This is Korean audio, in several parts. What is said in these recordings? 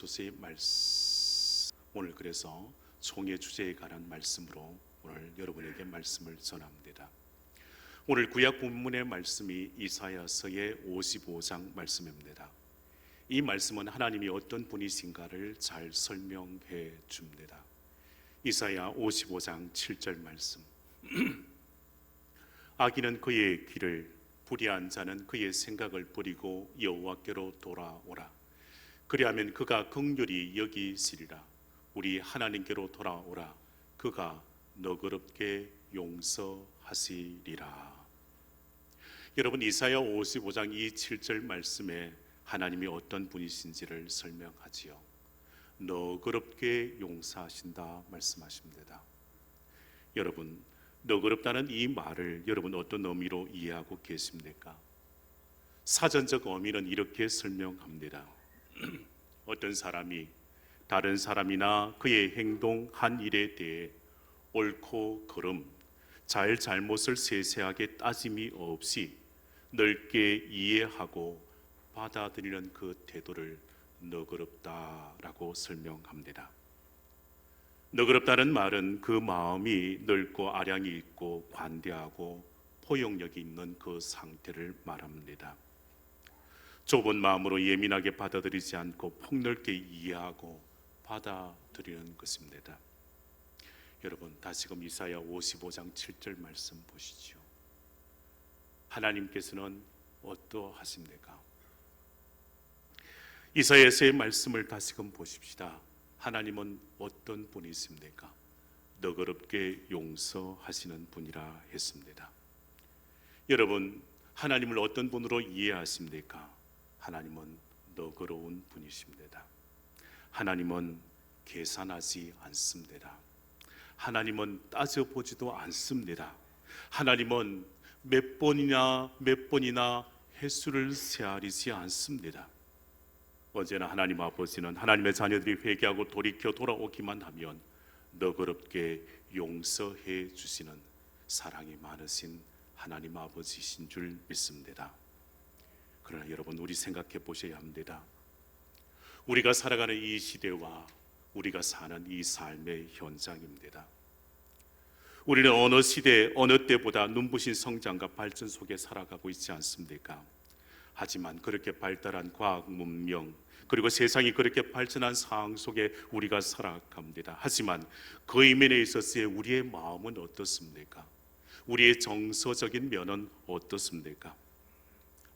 소서의 말씀, 오늘 그래서 총의 주제에 관한 말씀으로 오늘 여러분에게 말씀을 전합니다. 오늘 구약 본문의 말씀이 이사야서의 55장 말씀입니다. 이 말씀은 하나님이 어떤 분이신가를 잘 설명해 줍니다. 이사야 55장 7절 말씀. 악인은 그의 길을, 불의한 자는 그의 생각을 버리고 여호와께로 돌아오라. 그리하면 그가 긍휼히 여기시리라. 우리 하나님께로 돌아오라. 그가 너그럽게 용서하시리라. 여러분, 이사야 55장 이 7절 말씀에 하나님이 어떤 분이신지를 설명하지요. 너그럽게 용서하신다 말씀하십니다. 여러분, 너그럽다는 이 말을 여러분 어떤 의미로 이해하고 계십니까? 사전적 의미는 이렇게 설명합니다. 어떤 사람이 다른 사람이나 그의 행동 한 일에 대해 옳고 그름, 잘못을 세세하게 따짐이 없이 넓게 이해하고 받아들이는 그 태도를 너그럽다라고 설명합니다. 너그럽다는 말은 그 마음이 넓고 아량이 있고 관대하고 포용력이 있는 그 상태를 말합니다. 좁은 마음으로 예민하게 받아들이지 않고 폭넓게 이해하고 받아들이는 것입니다. 여러분, 다시금 이사야 55장 7절 말씀 보시죠. 하나님께서는 어떠하십니까? 이사야서의 말씀을 다시금 보십시다. 하나님은 어떤 분이십니까? 너그럽게 용서하시는 분이라 했습니다. 여러분, 하나님을 어떤 분으로 이해하십니까? 하나님은 너그러운 분이십니다. 하나님은 계산하지 않습니다. 하나님은 따져보지도 않습니다. 하나님은 몇 번이나 횟수를 세아리지 않습니다. 언제나 하나님 아버지는 하나님의 자녀들이 회개하고 돌이켜 돌아오기만 하면 너그럽게 용서해 주시는 사랑이 많으신 하나님 아버지이신 줄 믿습니다. 그러나 여러분, 우리 생각해 보셔야 합니다. 우리가 살아가는 이 시대와 우리가 사는 이 삶의 현장입니다. 우리는 어느 시대 어느 때보다 눈부신 성장과 발전 속에 살아가고 있지 않습니까? 하지만 그렇게 발달한 과학 문명, 그리고 세상이 그렇게 발전한 상황 속에 우리가 살아갑니다. 하지만 그 이면에 있어서의 우리의 마음은 어떻습니까? 우리의 정서적인 면은 어떻습니까?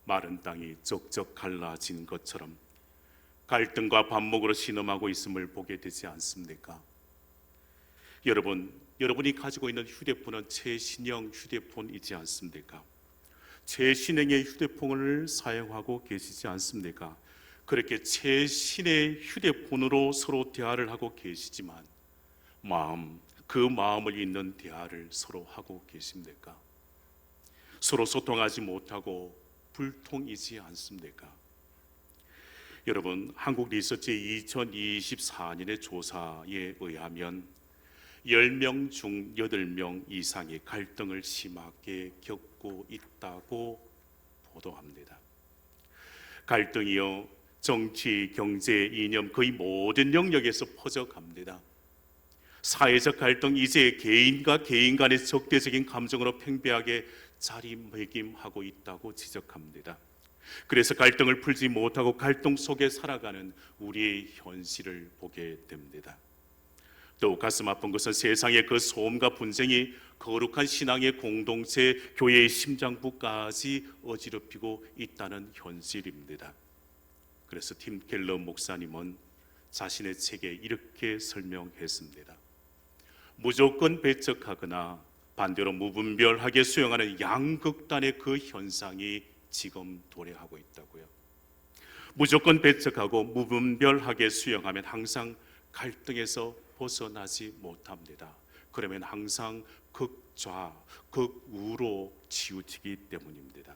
마른 땅이 쩍쩍 갈라진 것처럼 갈등과 반목으로 신음하고 있음을 보게 되지 않습니까? 여러분이 가지고 있는 휴대폰은 최신형 휴대폰이지 않습니까? 최신형의 휴대폰을 사용하고 계시지 않습니까? 그렇게 최신의 휴대폰으로 서로 대화를 하고 계시지만 그 마음을 잇는 대화를 서로 하고 계십니까? 서로 소통하지 못하고 불통이지 않습니까? 여러분, 한국 리서치 2024년의 조사에 의하면 10명 중 8명 이상이 갈등을 심하게 겪고 있다고 보도합니다. 갈등이요, 정치, 경제, 이념 거의 모든 영역에서 퍼져갑니다. 사회적 갈등, 이제 개인과 개인 간의 적대적인 감정으로 팽배하게 자리매김하고 있다고 지적합니다. 그래서 갈등을 풀지 못하고 갈등 속에 살아가는 우리의 현실을 보게 됩니다. 또 가슴 아픈 것은 세상의 그 소음과 분쟁이 거룩한 신앙의 공동체, 교회의 심장부까지 어지럽히고 있다는 현실입니다. 그래서 팀 켈러 목사님은 자신의 책에 이렇게 설명했습니다. 무조건 배척하거나 반대로 무분별하게 수용하는 양극단의 그 현상이 지금 도래하고 있다고요. 무조건 배척하고 무분별하게 수용하면 항상 갈등에서 벗어나지 못합니다. 그러면 항상 극좌, 극우로 치우치기 때문입니다.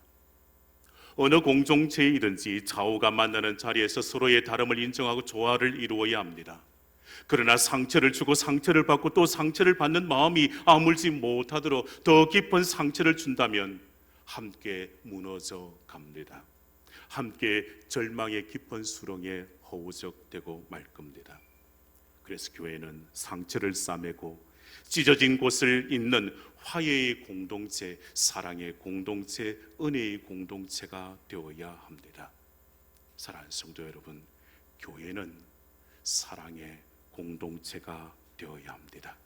어느 공동체이든지 좌우가 만나는 자리에서 서로의 다름을 인정하고 조화를 이루어야 합니다. 그러나 상처를 주고 상처를 받고 또 상처를 받는 마음이 아물지 못하도록 더 깊은 상처를 준다면 함께 무너져 갑니다. 함께 절망의 깊은 수렁에 허우적대고 말 겁니다. 그래서 교회는 상처를 싸매고 찢어진 곳을 잇는 화해의 공동체, 사랑의 공동체, 은혜의 공동체가 되어야 합니다. 사랑하는 성도 여러분, 교회는 사랑의 공동체가 되어야 합니다.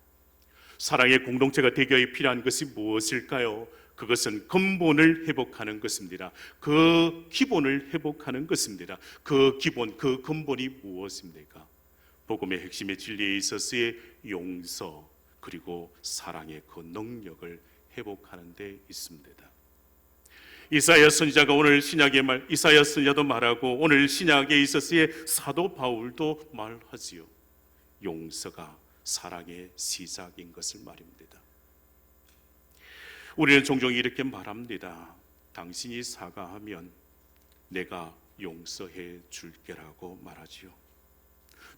사랑의 공동체가 되기 위해 필요한 것이 무엇일까요? 그것은 근본을 회복하는 것입니다. 그 기본을 회복하는 것입니다. 그 기본, 그 근본이 무엇입니까? 복음의 핵심의 진리에 있어서의 용서 그리고 사랑의 그 능력을 회복하는 데 있습니다. 이사야 선지자가 오늘 신약의 말, 이사야 선지자도 말하고 오늘 신약에 있어서의 사도 바울도 말하지요. 용서가 사랑의 시작인 것을 말입니다. 우리는 종종 이렇게 말합니다. 당신이 사과하면 내가 용서해 줄게라고 말하지요.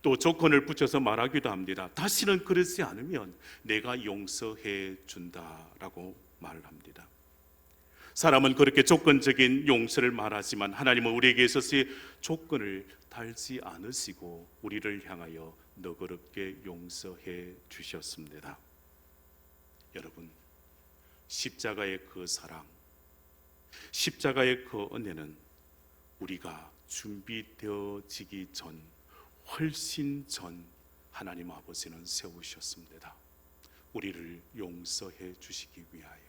또 조건을 붙여서 말하기도 합니다. 다시는 그러지 않으면 내가 용서해 준다라고 말을 합니다. 사람은 그렇게 조건적인 용서를 말하지만 하나님은 우리에게 있어서의 조건을 달지 않으시고 우리를 향하여 너그럽게 용서해 주셨습니다. 여러분, 십자가의 그 사랑, 십자가의 그 은혜는 우리가 준비되어지기 전, 훨씬 전 하나님 아버지는 세우셨습니다. 우리를 용서해 주시기 위하여.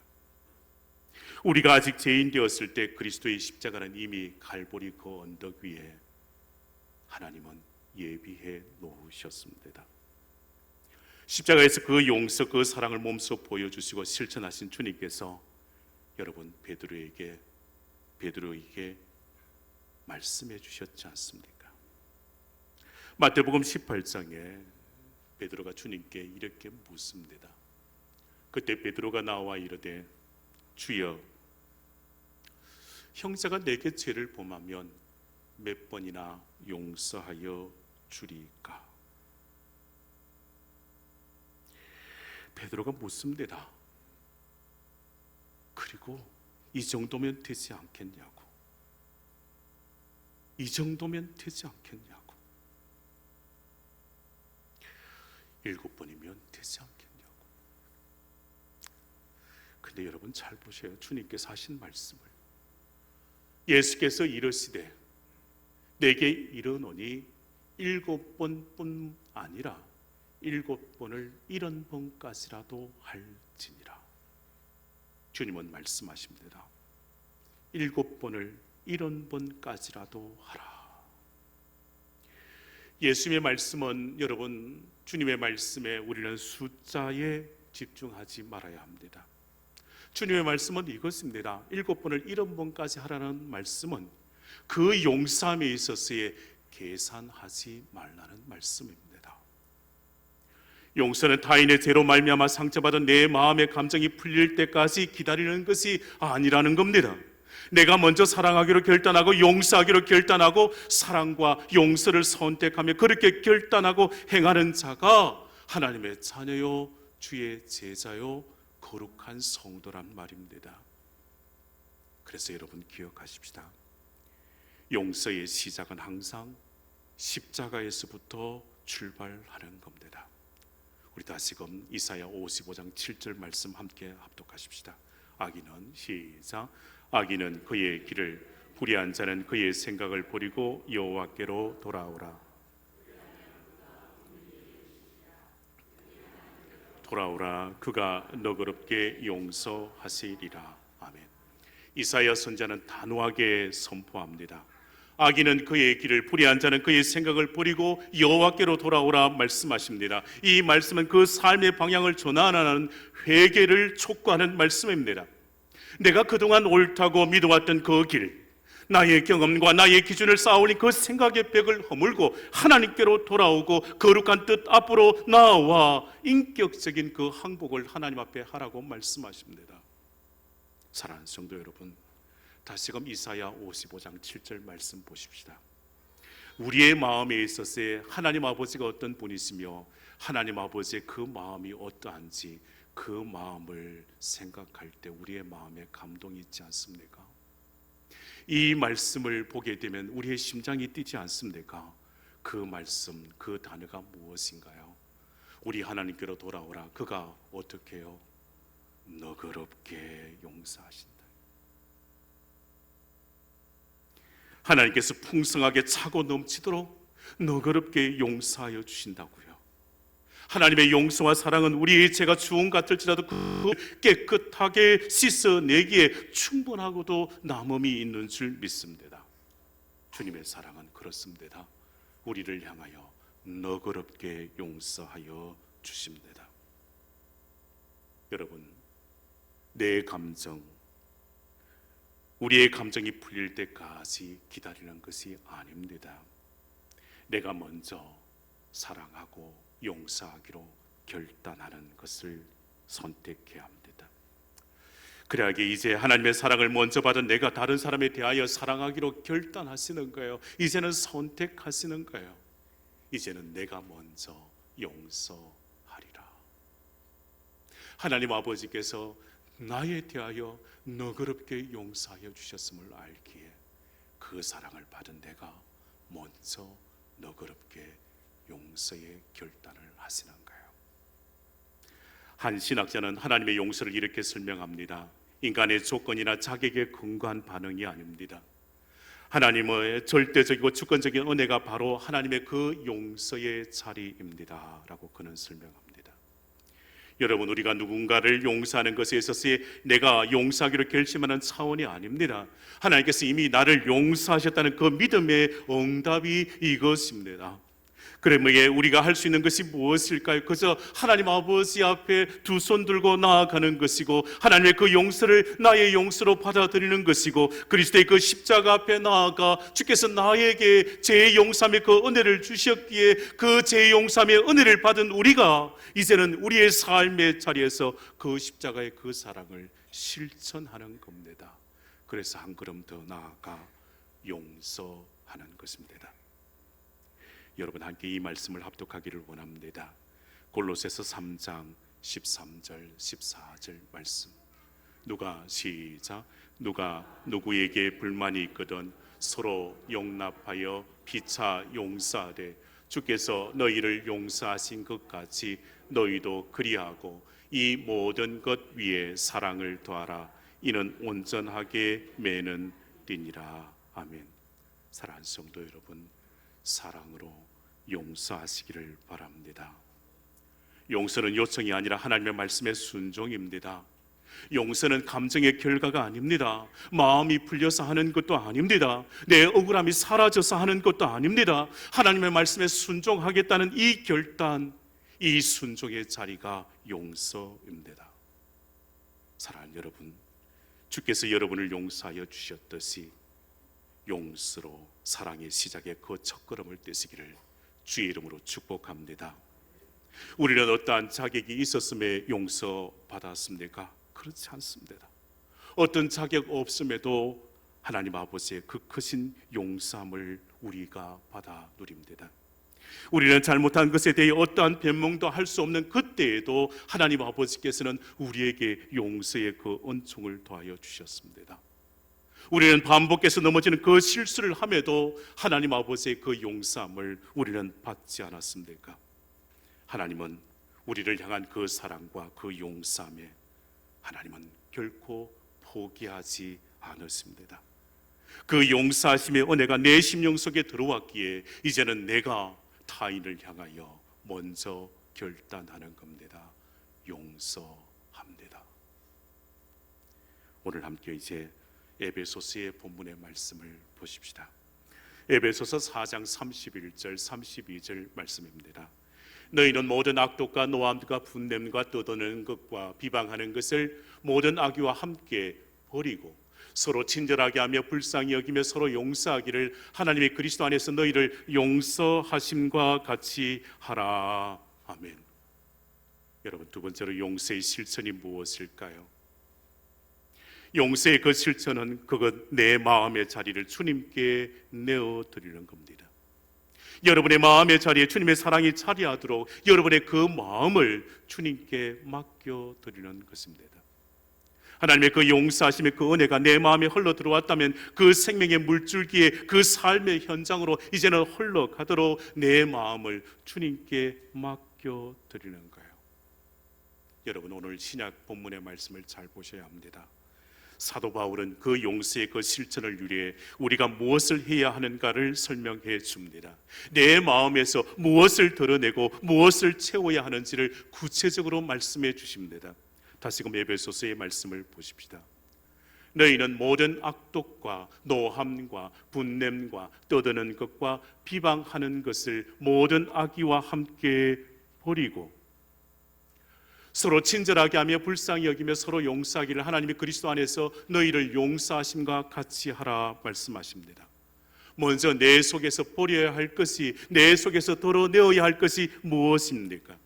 우리가 아직 죄인 되었을 때 그리스도의 십자가는 이미 갈보리 그 언덕 위에 하나님은 예비해 놓으셨습니다. 십자가에서 그 용서, 그 사랑을 몸소 보여주시고 실천하신 주님께서 여러분 베드로에게 말씀해 주셨지 않습니까? 마태복음 18장에 베드로가 주님께 이렇게 묻습니다. 그때 베드로가 나와 이르되 주여, 형제가 내게 죄를 범하면 몇 번이나 용서하여 주리까? 베드로가 묻습니다. 그리고 이 정도면 되지 않겠냐고. 이 정도면 되지 않겠냐고. 7번이면 되지 않겠냐고. 근데 여러분 잘 보세요. 주님께서 하신 말씀을. 예수께서 이르시되 내게 이르노니 7번뿐 아니라 7번을 70번까지라도 할지니라. 주님은 말씀하십니다. 7번을 70번까지라도 하라. 예수님의 말씀은 여러분, 주님의 말씀에 우리는 숫자에 집중하지 말아야 합니다. 주님의 말씀은 이것입니다. 7번을 70번까지 하라는 말씀은 그 용서함에 있어서의 계산하지 말라는 말씀입니다. 용서는 타인의 죄로 말미암아 상처받은 내 마음의 감정이 풀릴 때까지 기다리는 것이 아니라는 겁니다. 내가 먼저 사랑하기로 결단하고 용서하기로 결단하고 사랑과 용서를 선택하며 그렇게 결단하고 행하는 자가 하나님의 자녀요 주의 제자요 거룩한 성도란 말입니다. 그래서 여러분 기억하십시다. 용서의 시작은 항상 십자가에서부터 출발하는 겁니다. 우리 다시금 이사야 55장 7절 말씀 함께 합독하십시다. 악인은 시작. 악인은 그의 길을, 불의한 자는 그의 생각을 버리고 여호와께로 돌아오라. 돌아오라. 그가 너그럽게 용서하시리라. 아멘. 이사야 선지자는 단호하게 선포합니다. 악인은 그의 길을, 불의한 자는 그의 생각을 버리고 여호와께로 돌아오라 말씀하십니다. 이 말씀은 그 삶의 방향을 전환하는 회개를 촉구하는 말씀입니다. 내가 그동안 옳다고 믿어왔던 그 길, 나의 경험과 나의 기준을 쌓아올린 그 생각의 벽을 허물고 하나님께로 돌아오고 거룩한 뜻 앞으로 나와 인격적인 그 항복을 하나님 앞에 하라고 말씀하십니다. 사랑하는 성도 여러분, 다시금 이사야 55장 7절 말씀 보십시다. 우리의 마음에 있어서 하나님 아버지가 어떤 분이시며 하나님 아버지의 그 마음이 어떠한지 그 마음을 생각할 때 우리의 마음에 감동이 있지 않습니까? 이 말씀을 보게 되면 우리의 심장이 뛰지 않습니까? 그 말씀, 그 단어가 무엇인가요? 우리 하나님께로 돌아오라. 그가 어떻게 해요? 너그럽게 용서하신다. 하나님께서 풍성하게 차고 넘치도록 너그럽게 용서하여 주신다고요. 하나님의 용서와 사랑은 우리의 죄가 주홍 같을지라도 그 깨끗하게 씻어내기에 충분하고도 남음이 있는 줄 믿습니다. 주님의 사랑은 그렇습니다. 우리를 향하여 너그럽게 용서하여 주십니다. 여러분, 내 감정, 우리의 감정이 풀릴 때까지 기다리는 것이 아닙니다. 내가 먼저 사랑하고 용서하기로 결단하는 것을 선택해야 합니다. 그래야 이제 하나님의 사랑을 먼저 받은 내가 다른 사람에 대하여 사랑하기로 결단하시는 거예요. 이제는 선택하시는 거예요. 이제는 내가 먼저 용서하리라. 하나님 아버지께서 나에 대하여 너그럽게 용서하여 주셨음을 알기에 그 사랑을 받은 내가 먼저 너그럽게 용서의 결단을 하시는 거예요. 한 신학자는 하나님의 용서를 이렇게 설명합니다. 인간의 조건이나 자격에 근거한 반응이 아닙니다. 하나님의 절대적이고 주권적인 은혜가 바로 하나님의 그 용서의 자리입니다 라고 그는 설명합니다. 여러분, 우리가 누군가를 용서하는 것에 있어서 내가 용서하기로 결심하는 차원이 아닙니다. 하나님께서 이미 나를 용서하셨다는 그 믿음의 응답이 이것입니다. 그러면 우리가 할 수 있는 것이 무엇일까요? 그저 하나님 아버지 앞에 두 손 들고 나아가는 것이고, 하나님의 그 용서를 나의 용서로 받아들이는 것이고, 그리스도의 그 십자가 앞에 나아가 주께서 나에게 죄 용서함의 그 은혜를 주셨기에 그 죄 용서함의 은혜를 받은 우리가 이제는 우리의 삶의 자리에서 그 십자가의 그 사랑을 실천하는 겁니다. 그래서 한 걸음 더 나아가 용서하는 것입니다. 여러분, 함께 이 말씀을 합독하기를 원합니다. 골로새서 3장 13절 14절 말씀. 누가 누구에게 불만이 있거든 서로 용납하여 피차 용서하되 주께서 너희를 용서하신 것 같이 너희도 그리하고 이 모든 것 위에 사랑을 더하라. 이는 온전하게 매는 띠니라. 아멘. 사랑하는 성도 여러분, 사랑으로 용서하시기를 바랍니다. 용서는 요청이 아니라 하나님의 말씀의 순종입니다. 용서는 감정의 결과가 아닙니다. 마음이 풀려서 하는 것도 아닙니다. 내 억울함이 사라져서 하는 것도 아닙니다. 하나님의 말씀에 순종하겠다는 이 결단, 이 순종의 자리가 용서입니다. 사랑하는 여러분, 주께서 여러분을 용서하여 주셨듯이 용서로 사랑의 시작의 그 첫걸음을 떼시기를 주의 이름으로 축복합니다. 우리는 어떠한 자격이 있었음에 용서받았습니까? 그렇지 않습니다. 어떤 자격 없음에도 하나님 아버지의 그 크신 용서함을 우리가 받아 누립니다. 우리는 잘못한 것에 대해 어떠한 변명도 할 수 없는 그때에도 하나님 아버지께서는 우리에게 용서의 그 은총을 더하여 주셨습니다. 우리는 반복해서 넘어지는 그 실수를 함에도 하나님 아버지의 그 용서함을 우리는 받지 않았습니까? 하나님은 우리를 향한 그 사랑과 그 용서함에 하나님은 결코 포기하지 않으십니다. 그 용서하심의 은혜가 내 심령 속에 들어왔기에 이제는 내가 타인을 향하여 먼저 결단하는 겁니다. 용서합니다. 오늘 함께 이제 에베소서의 본문의 말씀을 보십시다. 에베소서 4장 31절 32절 말씀입니다. 너희는 모든 악독과 노함과 분냄과 떠드는 것과 비방하는 것을 모든 악의와 함께 버리고 서로 친절하게 하며 불쌍히 여기며 서로 용서하기를 하나님의 그리스도 안에서 너희를 용서하심과 같이 하라. 아멘. 여러분, 두 번째로 용서의 실천이 무엇일까요? 용서의 그 실천은 그것 내 마음의 자리를 주님께 내어드리는 겁니다. 여러분의 마음의 자리에 주님의 사랑이 자리하도록 여러분의 그 마음을 주님께 맡겨드리는 것입니다. 하나님의 그 용서하심의 그 은혜가 내 마음에 흘러 들어왔다면 그 생명의 물줄기에 그 삶의 현장으로 이제는 흘러가도록 내 마음을 주님께 맡겨드리는 거예요. 여러분, 오늘 신약 본문의 말씀을 잘 보셔야 합니다. 사도 바울은 그 용서의 그 실천을 위해 우리가 무엇을 해야 하는가를 설명해 줍니다. 내 마음에서 무엇을 드러내고 무엇을 채워야 하는지를 구체적으로 말씀해 주십니다. 다시금 에베소서의 말씀을 보십시다. 너희는 모든 악독과 노함과 분냄과 떠드는 것과 비방하는 것을 모든 악의와 함께 버리고 서로 친절하게 하며 불쌍히 여기며 서로 용서하기를 하나님이 그리스도 안에서 너희를 용서하심과 같이 하라 말씀하십니다. 먼저 내 속에서 버려야 할 것이, 내 속에서 덜어내어야 할 것이 무엇입니까?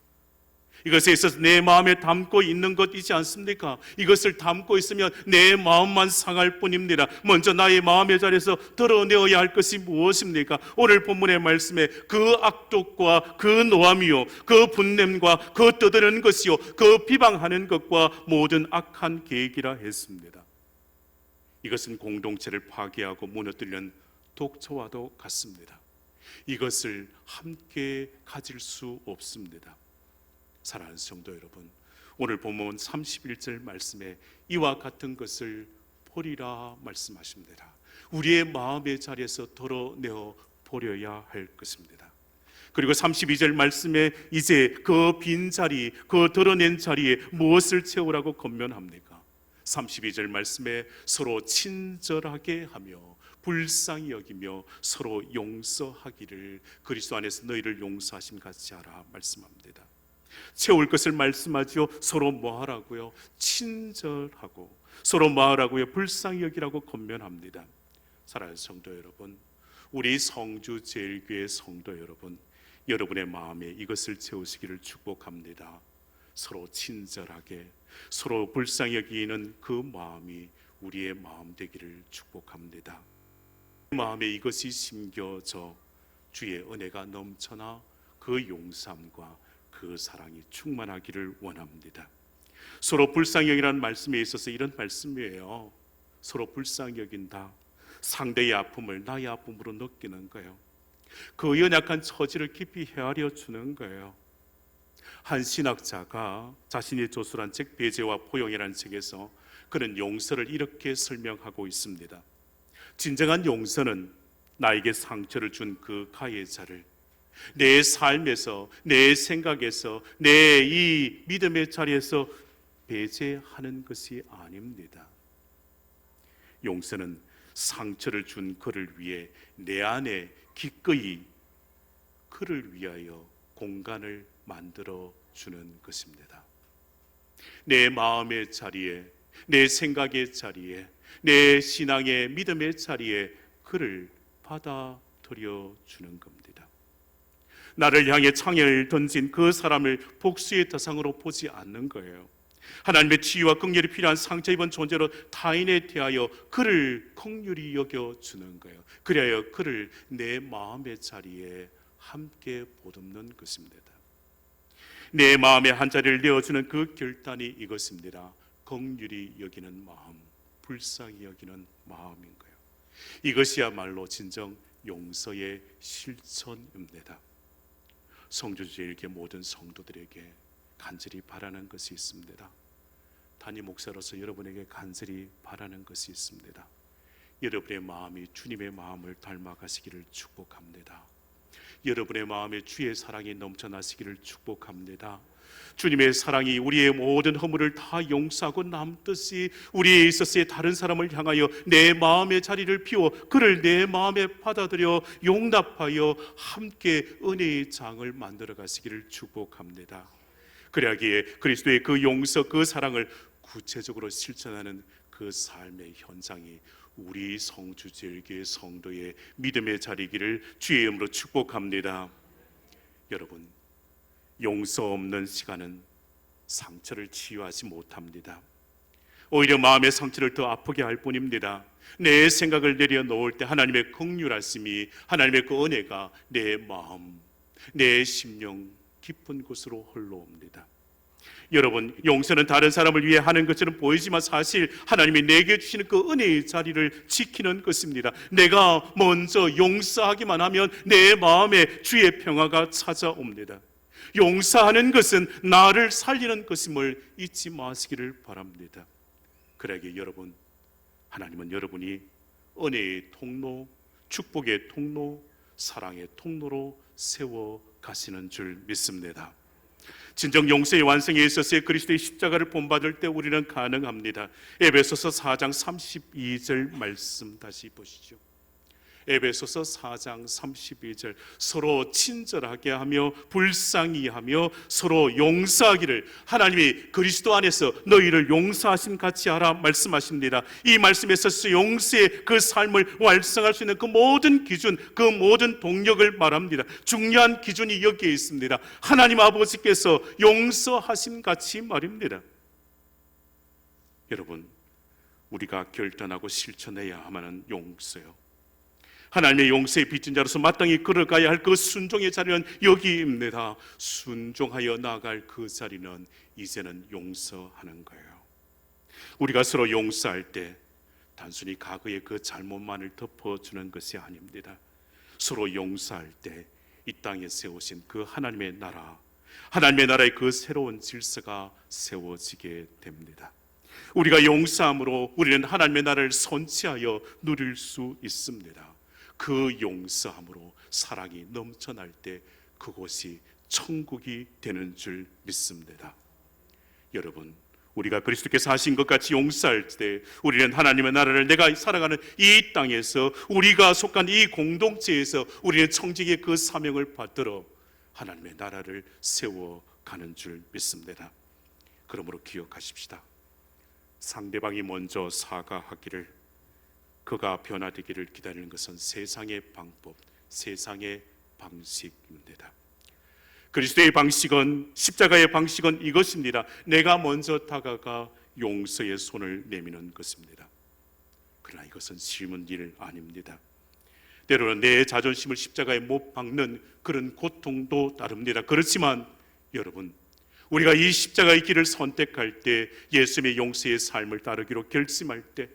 이것에 있어서 내 마음에 담고 있는 것이지 않습니까? 이것을 담고 있으면 내 마음만 상할 뿐입니다. 먼저 나의 마음의 자리에서 덜어내어야 할 것이 무엇입니까? 오늘 본문의 말씀에 그 악독과 그 노함이요, 그 분냄과 그 떠드는 것이요, 그 비방하는 것과 모든 악한 계획이라 했습니다. 이것은 공동체를 파괴하고 무너뜨리는 독초와도 같습니다. 이것을 함께 가질 수 없습니다. 사랑하는 성도 여러분, 오늘 본문 31절 말씀에 이와 같은 것을 버리라 말씀하십니다. 우리의 마음의 자리에서 덜어내어 버려야 할 것입니다. 그리고 32절 말씀에 이제 그 빈 자리, 그 덜어낸 자리에 무엇을 채우라고 권면합니까? 32절 말씀에 서로 친절하게 하며 불쌍히 여기며 서로 용서하기를 그리스도 안에서 너희를 용서하심 같이 하라 말씀합니다. 채울 것을 말씀하지요. 서로 뭐 하라고요? 친절하고 서로 뭐 하라고요? 불쌍히 여기라고 권면합니다. 사랑하는 성도 여러분, 우리 성주 제일교회 성도 여러분, 여러분의 마음에 이것을 채우시기를 축복합니다. 서로 친절하게 서로 불쌍히 여기는 그 마음이 우리의 마음 되기를 축복합니다. 마음에 이것이 심겨져 주의 은혜가 넘쳐나 그 용서함과 그 사랑이 충만하기를 원합니다. 서로 불쌍히 여기라는 말씀에 있어서 이런 말씀이에요. 서로 불쌍히 여긴다. 상대의 아픔을 나의 아픔으로 느끼는 거예요. 그 연약한 처지를 깊이 헤아려 주는 거예요. 한 신학자가 자신이 조술한 책 배제와 포용이라는 책에서 그는 용서를 이렇게 설명하고 있습니다. 진정한 용서는 나에게 상처를 준 그 가해자를 내 삶에서, 내 생각에서, 내 이 믿음의 자리에서 배제하는 것이 아닙니다. 용서는 상처를 준 그를 위해 내 안에 기꺼이 그를 위하여 공간을 만들어 주는 것입니다. 내 마음의 자리에, 내 생각의 자리에, 내 신앙의 믿음의 자리에 그를 받아들여 주는 겁니다. 나를 향해 창을 던진 그 사람을 복수의 대상으로 보지 않는 거예요. 하나님의 치유와 긍휼이 필요한 상처 입은 존재로 타인에 대하여 그를 긍휼히 여겨주는 거예요. 그래야 그를 내 마음의 자리에 함께 보듬는 것입니다. 내 마음의 한 자리를 내어주는 그 결단이 이것입니다. 긍휼히 여기는 마음, 불쌍히 여기는 마음인 거예요. 이것이야말로 진정 용서의 실천입니다. 성주제일교회 모든 성도들에게 간절히 바라는 것이 있습니다. 담임 목사로서 여러분에게 간절히 바라는 것이 있습니다. 여러분의 마음이 주님의 마음을 닮아가시기를 축복합니다. 여러분의 마음에 주의 사랑이 넘쳐나시기를 축복합니다. 주님의 사랑이 우리의 모든 허물을 다 용서하고 남듯이 우리에 있어서의 다른 사람을 향하여 내 마음의 자리를 비워 그를 내 마음에 받아들여 용납하여 함께 은혜의 장을 만들어 가시기를 축복합니다. 그래야기에 그리스도의 그 용서, 그 사랑을 구체적으로 실천하는 그 삶의 현장이 우리 성주제일교회 성도의 믿음의 자리기를 주의 이름으로 축복합니다. 여러분, 용서 없는 시간은 상처를 치유하지 못합니다. 오히려 마음의 상처를 더 아프게 할 뿐입니다. 내 생각을 내려놓을 때 하나님의 긍휼하심이, 하나님의 그 은혜가 내 마음, 내 심령 깊은 곳으로 흘러옵니다. 여러분, 용서는 다른 사람을 위해 하는 것처럼 보이지만 사실 하나님이 내게 주시는 그 은혜의 자리를 지키는 것입니다. 내가 먼저 용서하기만 하면 내 마음에 주의 평화가 찾아옵니다. 용서하는 것은 나를 살리는 것임을 잊지 마시기를 바랍니다. 그러기에 여러분, 하나님은 여러분이 은혜의 통로, 축복의 통로, 사랑의 통로로 세워 가시는 줄 믿습니다. 진정 용서의 완성에 있어서의 그리스도의 십자가를 본받을 때 우리는 가능합니다. 에베소서 4장 32절 말씀 다시 보시죠. 에베소서 4장 32절, 서로 친절하게 하며 불쌍히 하며 서로 용서하기를 하나님이 그리스도 안에서 너희를 용서하신 같이 하라 말씀하십니다. 이 말씀에서 용서의 그 삶을 완성할 수 있는 그 모든 기준, 그 모든 동력을 말합니다. 중요한 기준이 여기에 있습니다. 하나님 아버지께서 용서하신 같이 말입니다. 여러분, 우리가 결단하고 실천해야 하는 용서요, 하나님의 용서의 빚진 자로서 마땅히 걸어가야 할 그 순종의 자리는 여기입니다. 순종하여 나아갈 그 자리는 이제는 용서하는 거예요. 우리가 서로 용서할 때 단순히 과거의 그 잘못만을 덮어주는 것이 아닙니다. 서로 용서할 때 이 땅에 세우신 그 하나님의 나라, 하나님의 나라의 그 새로운 질서가 세워지게 됩니다. 우리가 용서함으로 우리는 하나님의 나라를 선취하여 누릴 수 있습니다. 그 용서함으로 사랑이 넘쳐날 때 그곳이 천국이 되는 줄 믿습니다. 여러분, 우리가 그리스도께서 하신 것 같이 용서할 때 우리는 하나님의 나라를, 내가 살아가는 이 땅에서, 우리가 속한 이 공동체에서 우리는 청지기의 그 사명을 받들어 하나님의 나라를 세워가는 줄 믿습니다. 그러므로 기억하십시다. 상대방이 먼저 사과하기를, 그가 변화되기를 기다리는 것은 세상의 방법, 세상의 방식입니다. 그리스도의 방식은, 십자가의 방식은 이것입니다. 내가 먼저 다가가 용서의 손을 내미는 것입니다. 그러나 이것은 쉬운 일 아닙니다. 때로는 내 자존심을 십자가에 못 박는 그런 고통도 따릅니다. 그렇지만 여러분, 우리가 이 십자가의 길을 선택할 때, 예수님의 용서의 삶을 따르기로 결심할 때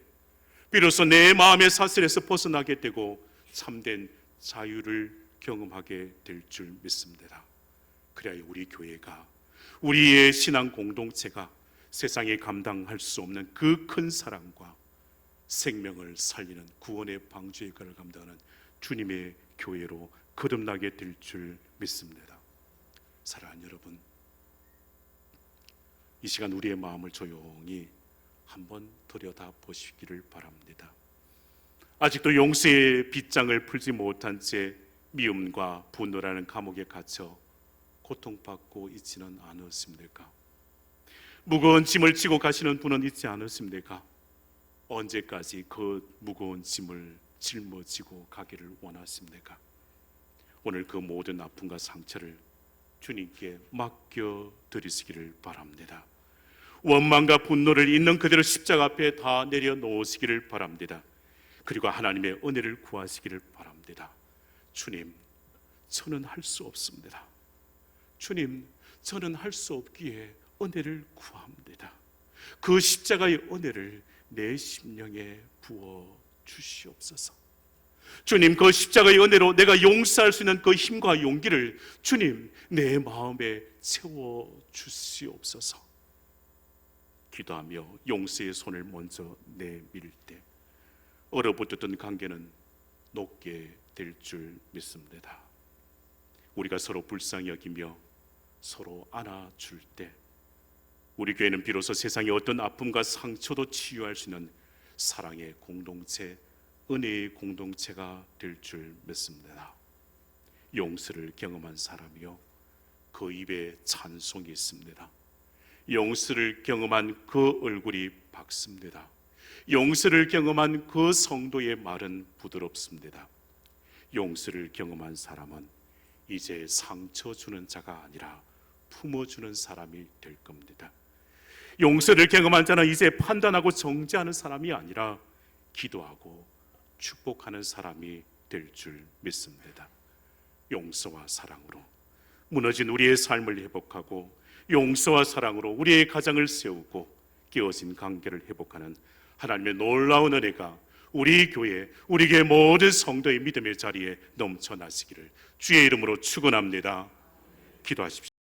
비로소 내 마음의 사슬에서 벗어나게 되고 참된 자유를 경험하게 될 줄 믿습니다. 그래야 우리 교회가, 우리의 신앙 공동체가 세상에 감당할 수 없는 그 큰 사랑과 생명을 살리는 구원의 방주의 역할을 감당하는 주님의 교회로 거듭나게 될 줄 믿습니다. 사랑하는 여러분, 이 시간 우리의 마음을 조용히 한번 들여다 보시기를 바랍니다. 아직도 용서의 빗장을 풀지 못한 채 미움과 분노라는 감옥에 갇혀 고통받고 있지는 않으십니까? 무거운 짐을 지고 가시는 분은 있지 않으십니까? 언제까지 그 무거운 짐을 짊어지고 가기를 원하십니까? 오늘 그 모든 아픔과 상처를 주님께 맡겨드리시기를 바랍니다. 원망과 분노를 있는 그대로 십자가 앞에 다 내려놓으시기를 바랍니다. 그리고 하나님의 은혜를 구하시기를 바랍니다. 주님, 저는 할 수 없습니다. 주님, 저는 할 수 없기에 은혜를 구합니다. 그 십자가의 은혜를 내 심령에 부어 주시옵소서. 주님, 그 십자가의 은혜로 내가 용서할 수 있는 그 힘과 용기를 주님, 내 마음에 채워 주시옵소서. 기도하며 용서의 손을 먼저 내밀 때 얼어붙었던 관계는 녹게 될 줄 믿습니다. 우리가 서로 불쌍히 여기며 서로 안아줄 때 우리 교회는 비로소 세상의 어떤 아픔과 상처도 치유할 수 있는 사랑의 공동체, 은혜의 공동체가 될 줄 믿습니다. 용서를 경험한 사람이요, 그 입에 찬송이 있습니다. 용서를 경험한 그 얼굴이 밝습니다. 용서를 경험한 그 성도의 말은 부드럽습니다. 용서를 경험한 사람은 이제 상처 주는 자가 아니라 품어주는 사람이 될 겁니다. 용서를 경험한 자는 이제 판단하고 정죄하는 사람이 아니라 기도하고 축복하는 사람이 될 줄 믿습니다. 용서와 사랑으로 무너진 우리의 삶을 회복하고 용서와 사랑으로 우리의 가정을 세우고 깨어진 관계를 회복하는 하나님의 놀라운 은혜가 우리 교회, 우리 교회 모든 성도의 믿음의 자리에 넘쳐나시기를 주의 이름으로 축원합니다. 기도하십시오.